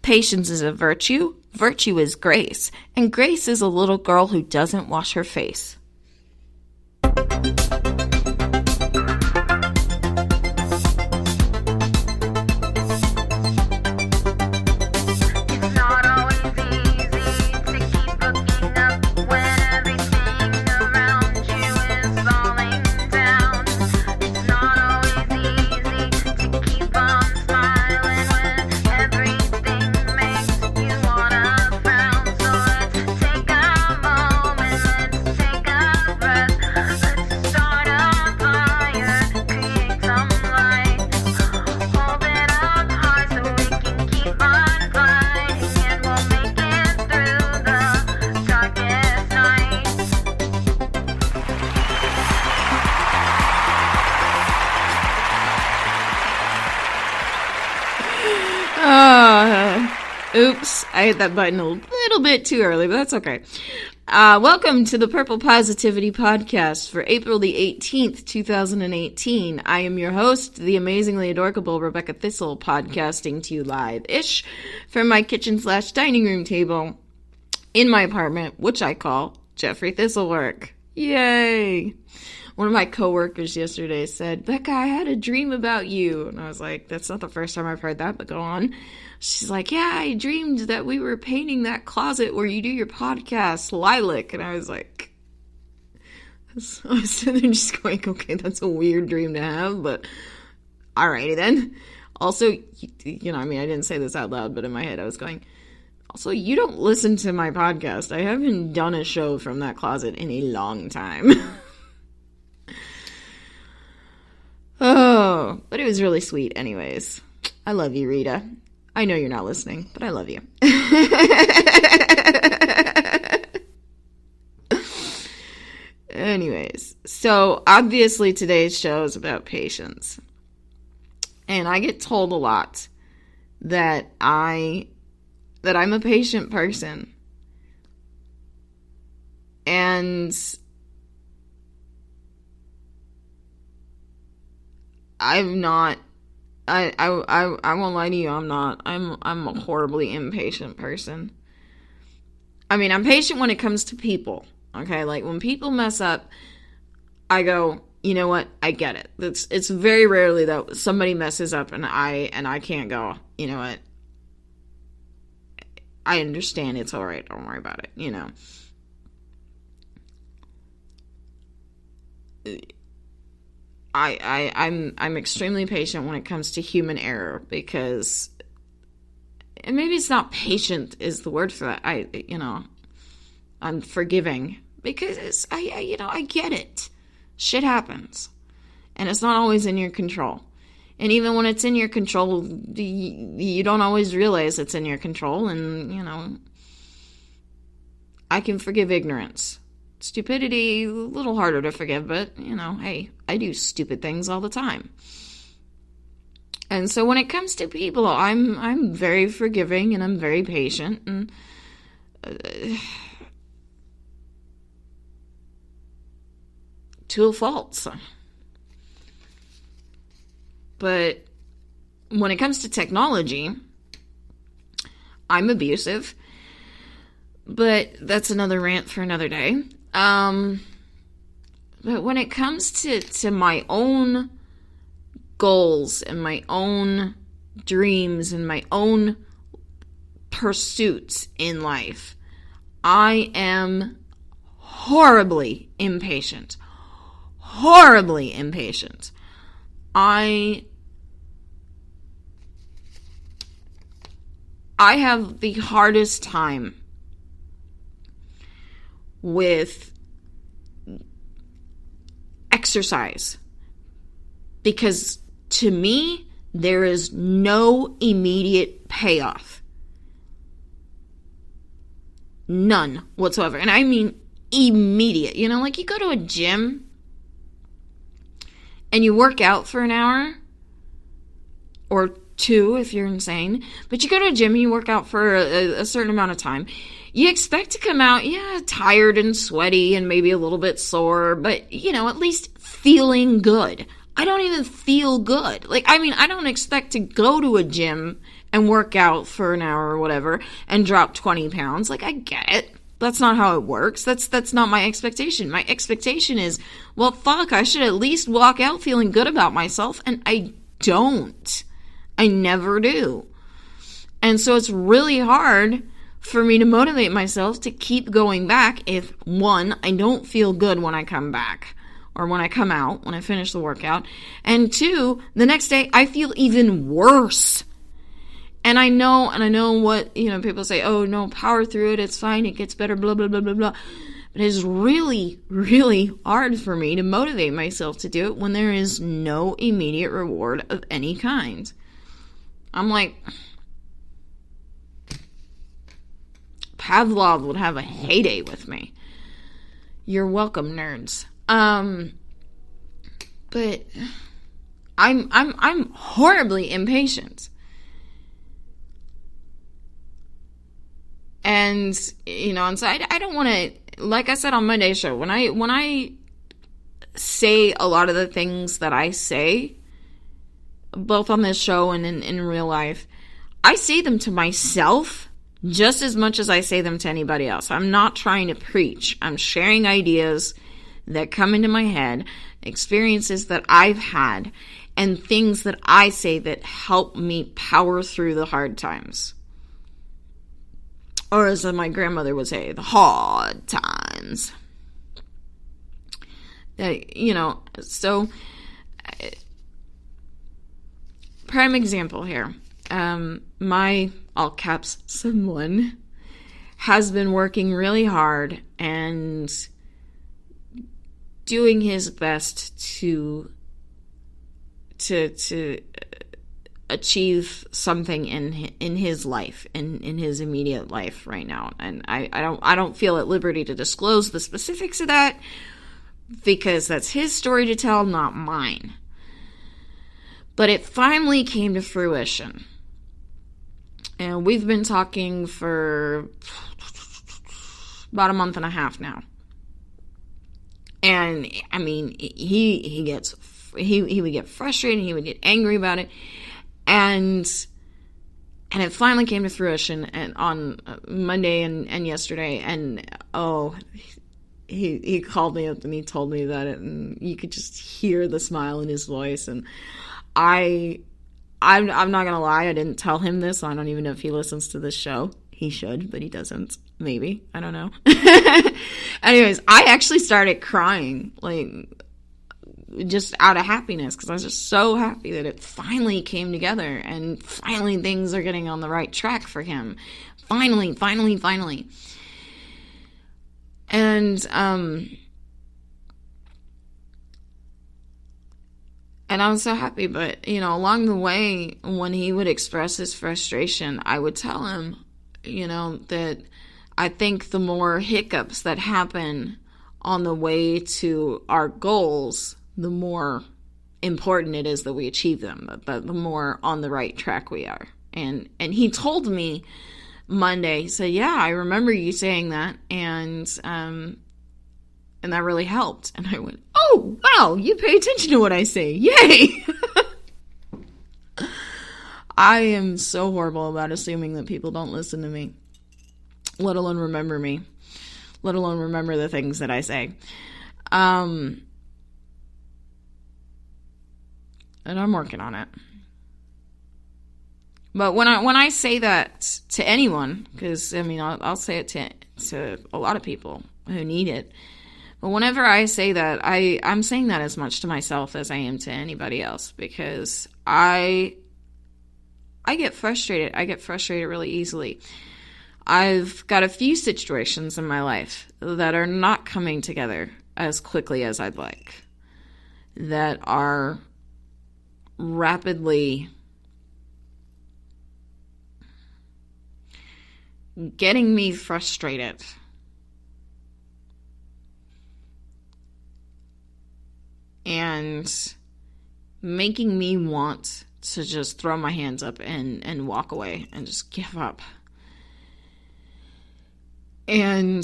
Patience is a virtue. Virtue is grace. And grace is a little girl who doesn't wash her face. Oops, I hit that button a little bit too early, but that's okay. Welcome to the Purple Positivity Podcast for April the 18th, 2018. I am your host, the amazingly adorable Rebecca Thistle, podcasting to you live-ish from my kitchen/dining room table in my apartment, which I call Jeffrey Thistlework. Yay! One of my coworkers yesterday said, Becca, I had a dream about you. And I was like, that's not the first time I've heard that, but go on. She's like, yeah, I dreamed that we were painting that closet where you do your podcast, lilac. And I was like, I was sitting there just going, okay, that's a weird dream to have, but alrighty then. Also, I didn't say this out loud, but in my head I was going, also, you don't listen to my podcast. I haven't done a show from that closet in a long time. Oh, but it was really sweet anyways. I love you, Rita. I know you're not listening, but I love you. Anyways, so obviously today's show is about patience. And I get told a lot that I'm a patient person. And I'm not. I won't lie to you, I'm not. I'm a horribly impatient person. I mean, I'm patient when it comes to people, okay? Like, when people mess up, I go, you know what? I get it. It's very rarely that somebody messes up and I can't go, you know what? I understand, it's alright, don't worry about it, you know? I'm extremely patient when it comes to human error because, and maybe it's not patient is the word for that. I'm forgiving because I get it. Shit happens, and it's not always in your control. And even when it's in your control, you don't always realize it's in your control. And I can forgive ignorance. Stupidity, a little harder to forgive, but, hey, I do stupid things all the time. And so when it comes to people, I'm very forgiving and I'm very patient. And to a fault. But when it comes to technology, I'm abusive. But that's another rant for another day. But when it comes to my own goals and my own dreams and my own pursuits in life, I am horribly impatient. Horribly impatient. I have the hardest time with exercise because to me there is no immediate payoff, none whatsoever. And I mean immediate. Like you go to a gym and you work out for an hour or two if you're insane, but you go to a gym and you work out for a certain amount of time. You expect to come out, tired and sweaty and maybe a little bit sore, but, at least feeling good. I don't even feel good. I don't expect to go to a gym and work out for an hour or whatever and drop 20 pounds. Like, I get it. That's not how it works. That's not my expectation. My expectation is, well, fuck, I should at least walk out feeling good about myself, and I don't. I never do. And so it's really hard for me to motivate myself to keep going back if, one, I don't feel good when I come back or when I come out, when I finish the workout, and two, the next day I feel even worse. And I know what, people say, oh, no, power through it, it's fine, it gets better, blah, blah, blah, blah, blah. But it's really, really hard for me to motivate myself to do it when there is no immediate reward of any kind. I'm like, Pavlov would have a heyday with me. You're welcome, nerds. But I'm horribly impatient. And, and so I don't want to, like I said on Monday's show, when I say a lot of the things that I say, both on this show and in real life, I say them to myself just as much as I say them to anybody else. I'm not trying to preach. I'm sharing ideas that come into my head, experiences that I've had, and things that I say that help me power through the hard times. Or as my grandmother would say, the hard times. So, prime example here. My, all caps, someone has been working really hard and doing his best to achieve something in his life, in his immediate life right now. And I don't feel at liberty to disclose the specifics of that because that's his story to tell, not mine. But it finally came to fruition. And we've been talking for about a month and a half now. And I mean, he would get frustrated, he would get angry about it. And it finally came to fruition on Monday and yesterday. And he called me up and he told me about it, and you could just hear the smile in his voice. And I'm not gonna lie, I didn't tell him this. I don't even know if he listens to this show. He should, but he doesn't. Maybe. I don't know. Anyways, I actually started crying, like, just out of happiness, because I was just so happy that it finally came together, and finally things are getting on the right track for him. Finally. And I was so happy, but, along the way, when he would express his frustration, I would tell him, that I think the more hiccups that happen on the way to our goals, the more important it is that we achieve them, the more on the right track we are. And he told me Monday, he said, yeah, I remember you saying that, and that really helped. And I went, oh, wow, you pay attention to what I say. Yay! I am so horrible about assuming that people don't listen to me, let alone remember me, let alone remember the things that I say. And I'm working on it. But when I say that to anyone, because, I'll say it to a lot of people who need it, but whenever I say that, I'm saying that as much to myself as I am to anybody else, because I get frustrated. I get frustrated really easily. I've got a few situations in my life that are not coming together as quickly as I'd like, that are rapidly getting me frustrated. And making me want to just throw my hands up and walk away and just give up. And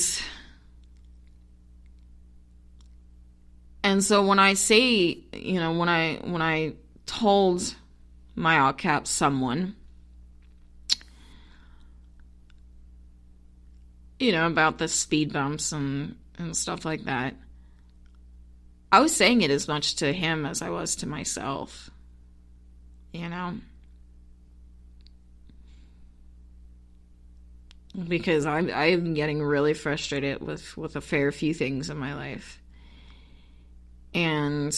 so when I say, when I told my all caps someone about the speed bumps and stuff like that. I was saying it as much to him as I was to myself, because I'm getting really frustrated with a fair few things in my life. And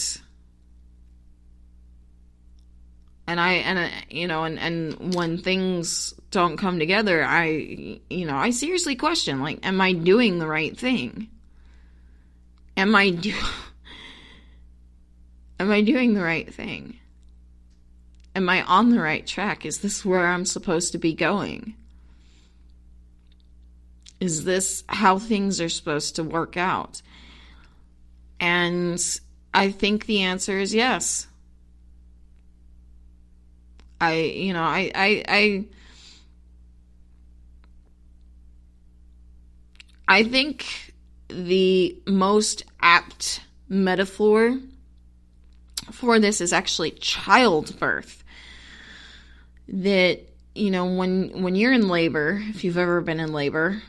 when things don't come together, I seriously question, like, am I doing the right thing? Am I doing the right thing? Am I on the right track? Is this where I'm supposed to be going? Is this how things are supposed to work out? And I think the answer is yes. I think the most apt metaphor for this is actually childbirth. That, when you're in labor, if you've ever been in labor,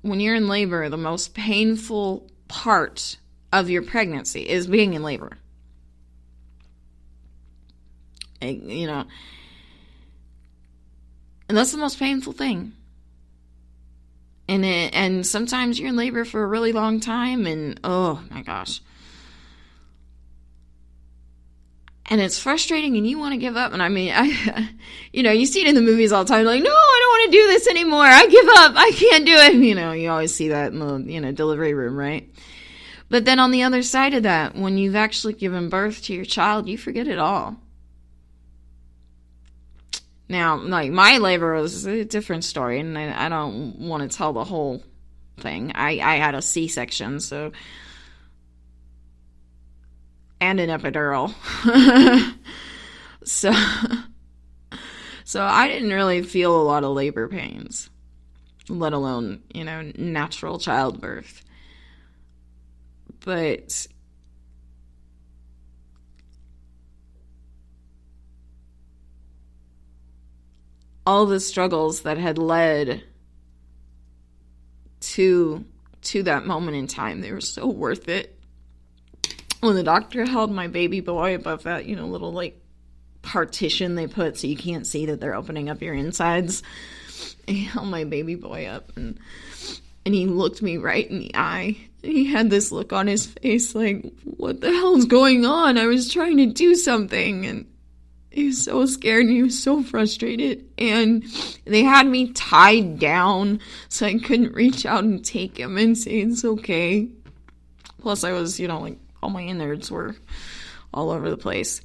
when you're in labor, the most painful part of your pregnancy is being in labor. And that's the most painful thing. And sometimes you're in labor for a really long time, and oh my gosh. And it's frustrating, and you want to give up. And you see it in the movies all the time, like, no, I don't want to do this anymore. I give up. I can't do it. You always see that in the, delivery room, right? But then on the other side of that, when you've actually given birth to your child, you forget it all. Now, like, my labor was a different story, and I don't want to tell the whole thing. I had a C-section, so... and an epidural. So I didn't really feel a lot of labor pains, let alone, natural childbirth. But all the struggles that had led to that moment in time, they were so worth it. When the doctor held my baby boy above that, little, like, partition they put so you can't see that they're opening up your insides, he held my baby boy up, and he looked me right in the eye. And he had this look on his face like, what the hell's going on? I was trying to do something, and he was so scared, and he was so frustrated, and they had me tied down so I couldn't reach out and take him and say it's okay. Plus I was, like, all my innards were all over the place.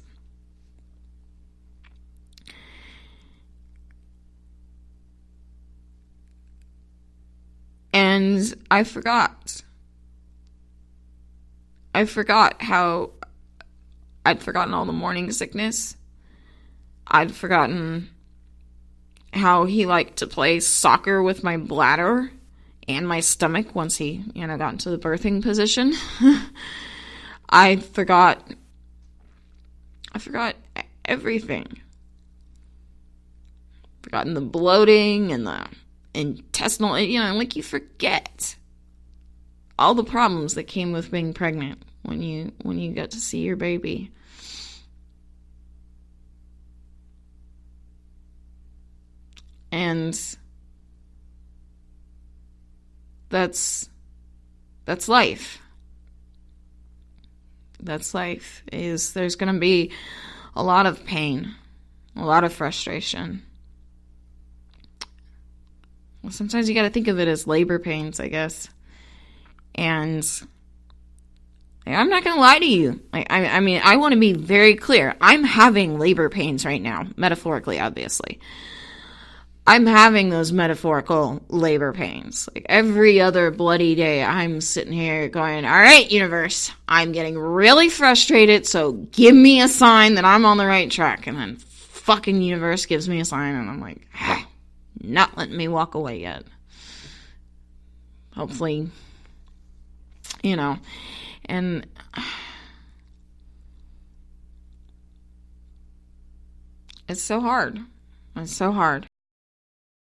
And I forgot how I'd forgotten all the morning sickness. I'd forgotten how he liked to play soccer with my bladder and my stomach once he, got into the birthing position. I forgot everything. Forgotten the bloating and the intestinal, like, you forget all the problems that came with being pregnant when you get to see your baby. And that's life. That's life. There's going to be a lot of pain, a lot of frustration. Well, sometimes you got to think of it as labor pains, I guess. And I'm not going to lie to you. I want to be very clear. I'm having labor pains right now, metaphorically, obviously. I'm having those metaphorical labor pains. Like, every other bloody day, I'm sitting here going, all right, universe, I'm getting really frustrated, so give me a sign that I'm on the right track. And then fucking universe gives me a sign, and I'm like, not letting me walk away yet. Hopefully, and it's so hard. It's so hard.